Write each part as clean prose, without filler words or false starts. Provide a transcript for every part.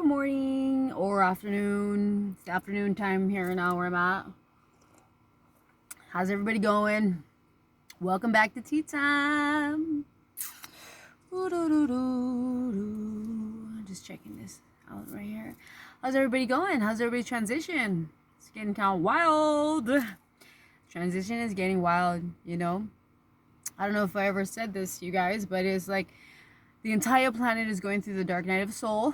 good morning or afternoon. It's afternoon time here now where I'm at. How's everybody going? Welcome back to tea time. Just checking this out right here. How's everybody going? How's everybody's transition? It's getting kind of wild. Transition is getting wild, you know. I don't know if I ever said this to you guys, but it's like the entire planet is going through the dark night of the soul.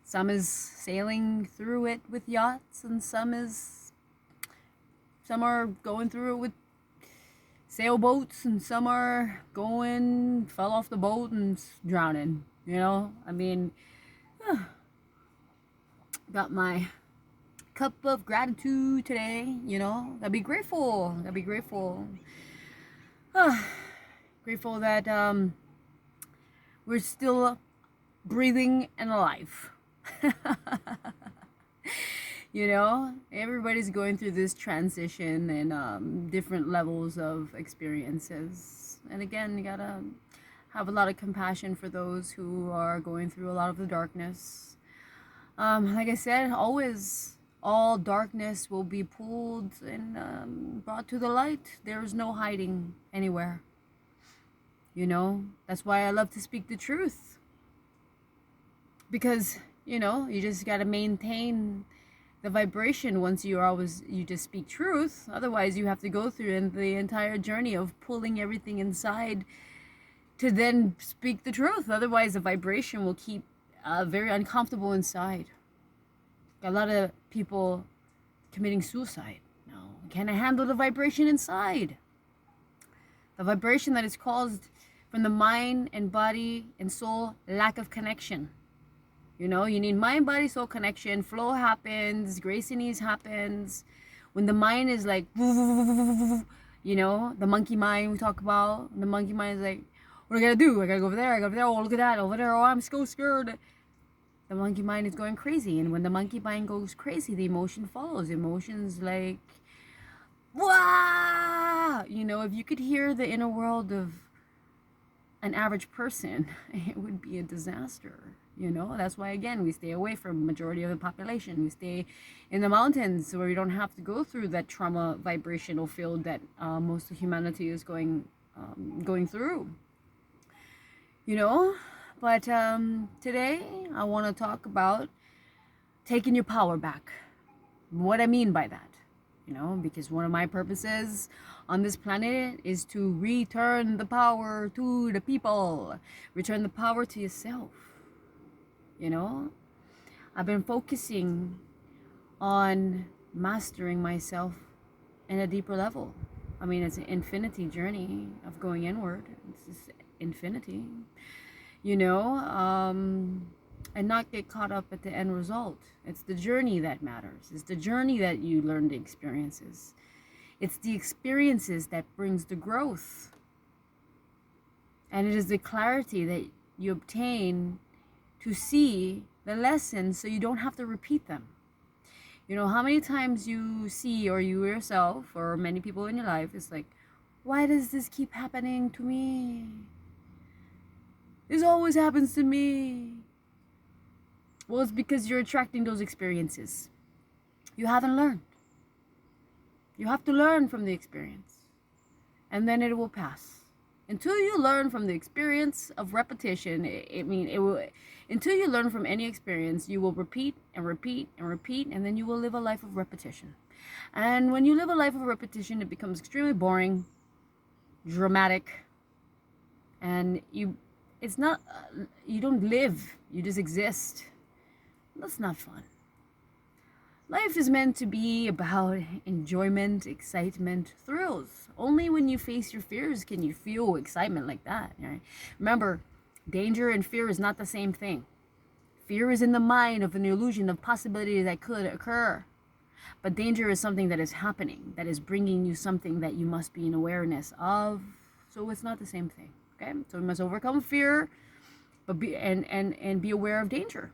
Some is sailing through it with yachts, and some are going through it with sailboats, and some are fell off the boat and drowning. You know, I mean, got my cup of gratitude today. You know, gotta be grateful. Grateful that we're still breathing and alive. You know, everybody's going through this transition and different levels of experiences. And again, you gotta have a lot of compassion for those who are going through a lot of the darkness. Like I said, always all darkness will be pulled and brought to the light. There's no hiding anywhere. You know, that's why I love to speak the truth. Because, you know, you just got to maintain the vibration once you just speak truth. Otherwise, you have to go through the entire journey of pulling everything inside to then speak the truth. Otherwise, the vibration will keep very uncomfortable inside. A lot of people committing suicide. No, can I handle the vibration inside? The vibration that is caused from the mind and body and soul lack of connection. You know, you need mind, body, soul connection. Flow happens. Grace and ease happens. When the mind is like, you know, the monkey mind we talk about. The monkey mind is like, what do I gotta do? I gotta go over there. I gotta go over there. Oh, look at that. Over there. Oh, I'm so scared. The monkey mind is going crazy. And when the monkey mind goes crazy, the emotion follows. Emotions like, wow! You know, if you could hear the inner world of an average person, it would be a disaster. You know, that's why, again, we stay away from majority of the population. We stay in the mountains where we don't have to go through that trauma vibrational field that most of humanity is going through. You know, but today I want to talk about taking your power back. What I mean by that, you know, because one of my purposes on this planet is to return the power to the people. Return the power to yourself. You know, I've been focusing on mastering myself in a deeper level. I mean, it's an infinity journey of going inward. It's just infinity, you know, and not get caught up at the end result. It's the journey that matters. It's the journey that you learn the experiences. It's the experiences that brings the growth. And it is the clarity that you obtain to see the lessons so you don't have to repeat them. You know, how many times you see, or you yourself, or many people in your life, it's like, why does this keep happening to me? This always happens to me. Well, it's because you're attracting those experiences. You haven't learned. You have to learn from the experience. And then it will pass. Until you learn from the experience of repetition, until you learn from any experience, you will repeat and repeat and repeat, and then you will live a life of repetition. And when you live a life of repetition, it becomes extremely boring, dramatic, and you don't live, you just exist. That's not fun. Life is meant to be about enjoyment, excitement, thrills. Only when you face your fears can you feel excitement like that, right? Remember, danger and fear is not the same thing. Fear is in the mind of an illusion of possibility that could occur. But danger is something that is happening, that is bringing you something that you must be in awareness of. So it's not the same thing, okay? So we must overcome fear, but be aware of danger.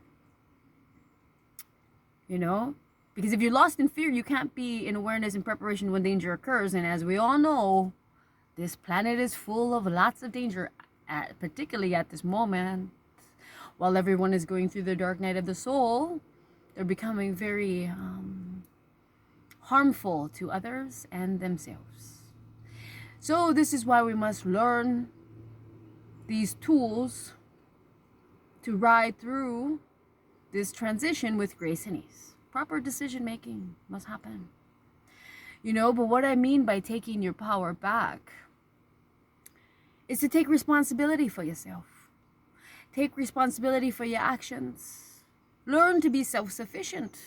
You know? Because if you're lost in fear, you can't be in awareness and preparation when danger occurs. And as we all know, this planet is full of lots of danger, particularly at this moment. While everyone is going through the dark night of the soul, they're becoming very harmful to others and themselves. So this is why we must learn these tools to ride through this transition with grace and ease. Proper decision making must happen. But what I mean by taking your power back is to take responsibility for yourself. Take responsibility for your actions. Learn to be self-sufficient.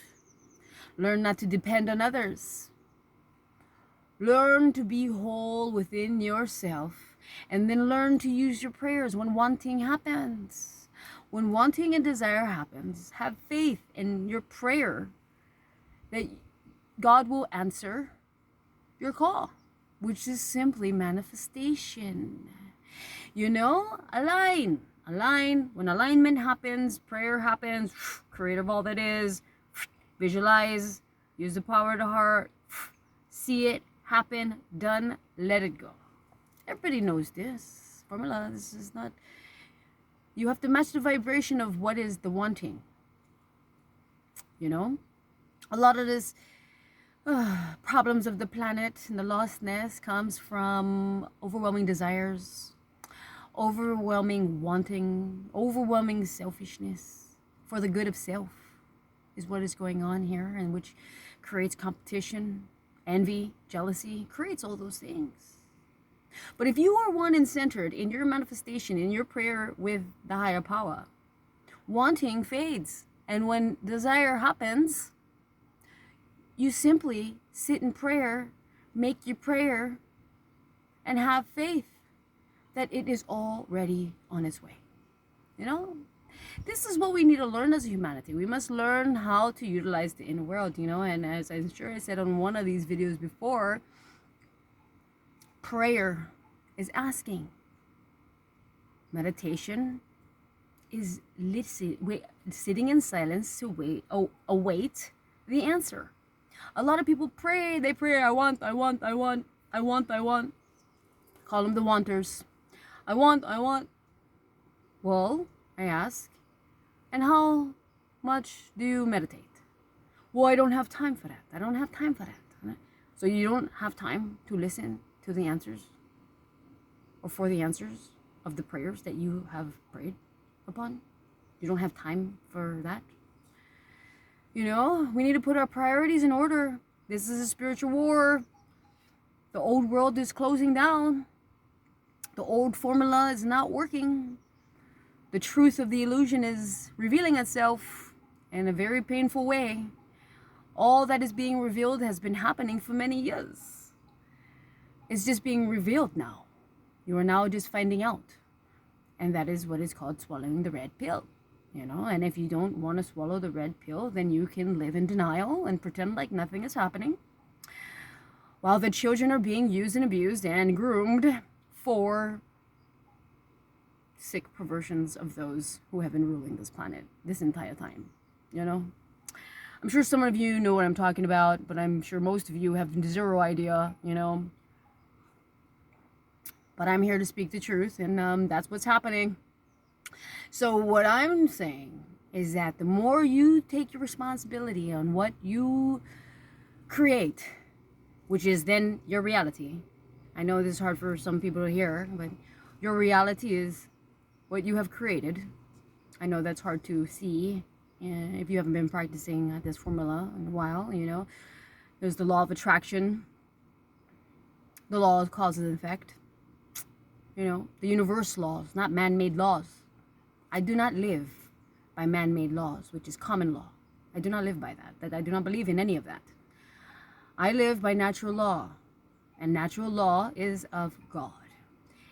Learn not to depend on others. Learn to be whole within yourself, and then learn to use your prayers when wanting happens. When wanting and desire happens, have faith in your prayer that God will answer your call, which is simply manifestation. Align. When alignment happens, prayer happens, creative all that is, visualize, use the power of the heart, see it happen, done, let it go. Everybody knows this formula. This is not, you have to match the vibration of what is the wanting. A lot of this problems of the planet and the lostness comes from overwhelming desires, overwhelming wanting, overwhelming selfishness for the good of self is what is going on here, and which creates competition, envy, jealousy, creates all those things. But if you are one and centered in your manifestation, in your prayer with the higher power, wanting fades. And when desire happens, you simply sit in prayer, make your prayer, and have faith that it is already on its way. This is what we need to learn as humanity. We must learn how to utilize the inner world, and as I'm sure I said on one of these videos before, prayer is asking. Meditation is sitting in silence to await the answer. A lot of people pray, I want. Call them the wanters. I want. Well, I ask, and how much do you meditate? Well, I don't have time for that. So you don't have time to listen to the answers, or for the answers of the prayers that you have prayed upon? You don't have time for that? We need to put our priorities in order. This is a spiritual war. The old world is closing down. The old formula is not working. The truth of the illusion is revealing itself in a very painful way. All that is being revealed has been happening for many years. It's just being revealed now. You are now just finding out. And that is what is called swallowing the red pill. And if you don't want to swallow the red pill, then you can live in denial and pretend like nothing is happening, while the children are being used and abused and groomed for sick perversions of those who have been ruling this planet this entire time. I'm sure some of you know what I'm talking about, but I'm sure most of you have zero idea, But I'm here to speak the truth, and that's what's happening. So what I'm saying is that the more you take your responsibility on what you create, which is then your reality. I know this is hard for some people to hear, but your reality is what you have created. I know that's hard to see if you haven't been practicing this formula in a while, There's the law of attraction, the law of cause and effect, the universe laws, not man-made laws. I do not live by man-made laws, which is common law. I do not live by that. I do not believe in any of that. I live by natural law, and natural law is of God,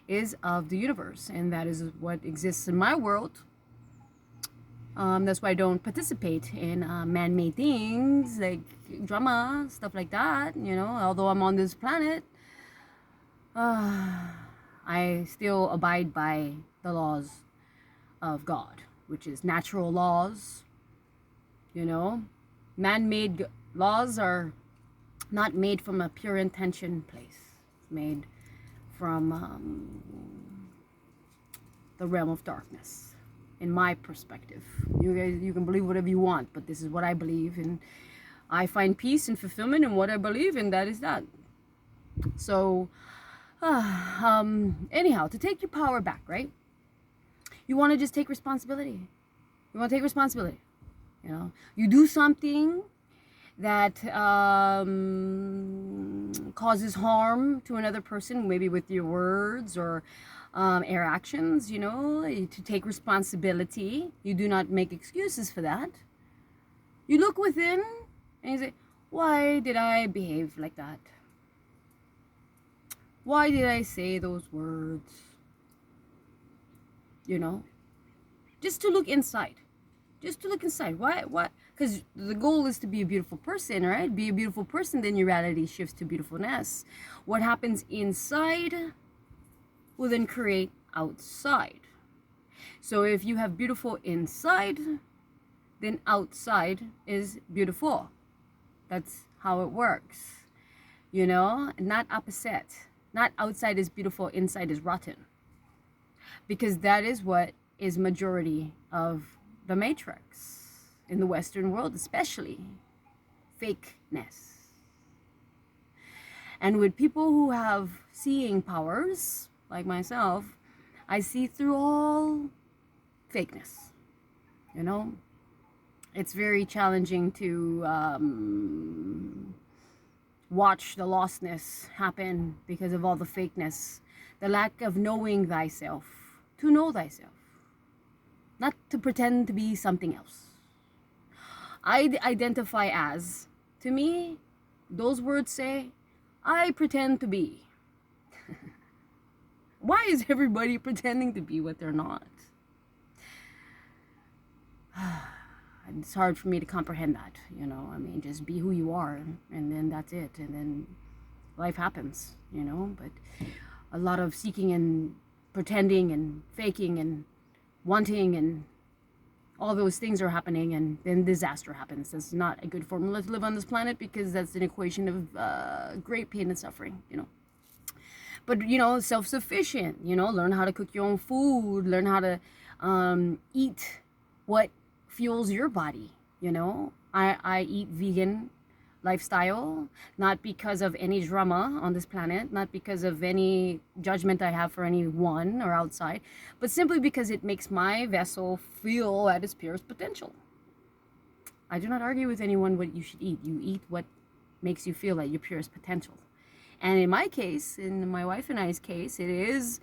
is of the universe, and that is what exists in my world. That's why I don't participate in man-made things like drama, stuff like that, although I'm on this planet, I still abide by the laws of God, which is natural laws. Man-made laws are not made from a pure intention place. It's made from the realm of darkness. in my perspective. You guys, you can believe whatever you want, but this is what I believe, and I find peace and fulfillment in what I believe, and that is that. So, anyhow, to take your power back, right? You want to just take responsibility. You want to take responsibility. You know, you do something that causes harm to another person, maybe with your words or your actions, you know, to take responsibility. You do not make excuses for that. You look within and you say, why did I behave like that? Why did I say those words? You know, just to look inside. Just to look inside. Why? Because the goal is to be a beautiful person, right? Be a beautiful person, then your reality shifts to beautifulness. What happens inside will then create outside. So if you have beautiful inside, then outside is beautiful. That's how it works. You know, not opposite. Not outside is beautiful, inside is rotten. Because that is what is majority of the matrix in the Western world, especially fakeness. And with people who have seeing powers, like myself, I see through all fakeness. You know, it's very challenging to watch the lostness happen because of all the fakeness, the lack of knowing thyself, to know thyself, not to pretend to be something else. I identify as, to me, those words say, I pretend to be. Why is everybody pretending to be what they're not? It's hard for me to comprehend that, you know. I mean, just be who you are, and then that's it, and then life happens, you know. But a lot of seeking and pretending and faking and wanting and all those things are happening, and then disaster happens. That's not a good formula to live on this planet, because that's an equation of great pain and suffering, you know. But, you know, self-sufficient, you know, learn how to cook your own food, learn how to eat what fuels your body, you know. I eat vegan lifestyle, not because of any drama on this planet, not because of any judgment I have for anyone or outside, but simply because it makes my vessel feel at its purest potential. I do not argue with anyone what you should eat. You eat what makes you feel at your purest potential. And in my case, in my wife and I's case, it is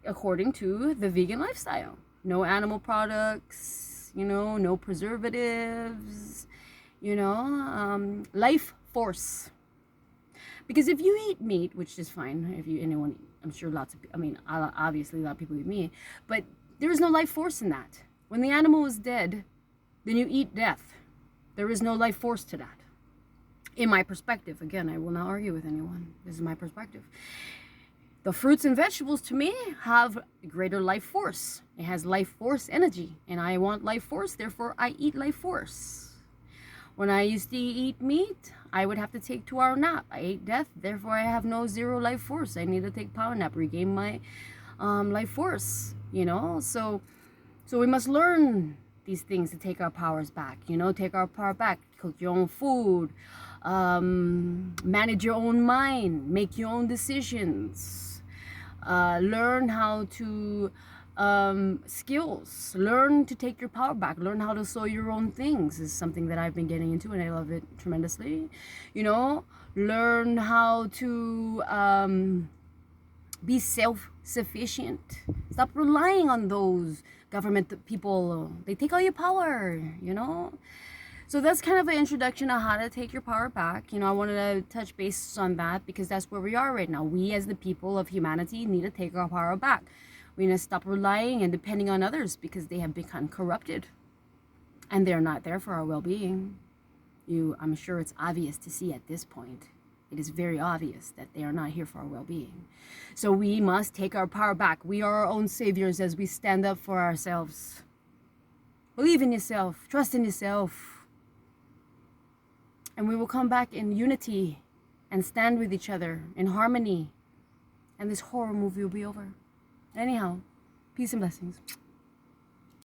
according to the vegan lifestyle. No animal products, you know, no preservatives, you know, life force. Because if you eat meat, which is fine, if you, anyone, I'm sure lots of, I mean, obviously a lot of people eat meat, but there is no life force in that. When the animal is dead, then you eat death. There is no life force to that. In my perspective, again, I will not argue with anyone. This is my perspective. The fruits and vegetables, to me, have greater life force. It has life force energy, and I want life force, therefore I eat life force. When I used to eat meat, I would have to take 2-hour nap. I ate death, therefore I have no zero life force. I need to take power nap, regain my life force, you know. So we must learn these things to take our powers back, you know, take our power back, cook your own food, manage your own mind, make your own decisions. Learn how to skills, learn to take your power back, learn how to sew your own things is something that I've been getting into, and I love it tremendously. You know, learn how to be self-sufficient. Stop relying on those government people. They take all your power, you know. So that's kind of an introduction on how to take your power back. You know, I wanted to touch base on that because that's where we are right now. We as the people of humanity need to take our power back. We need to stop relying and depending on others because they have become corrupted. And they're not there for our well-being. I'm sure it's obvious to see at this point. It is very obvious that they are not here for our well-being. So we must take our power back. We are our own saviors as we stand up for ourselves. Believe in yourself. Trust in yourself. And we will come back in unity and stand with each other in harmony. And this horror movie will be over. Anyhow, Peace and blessings.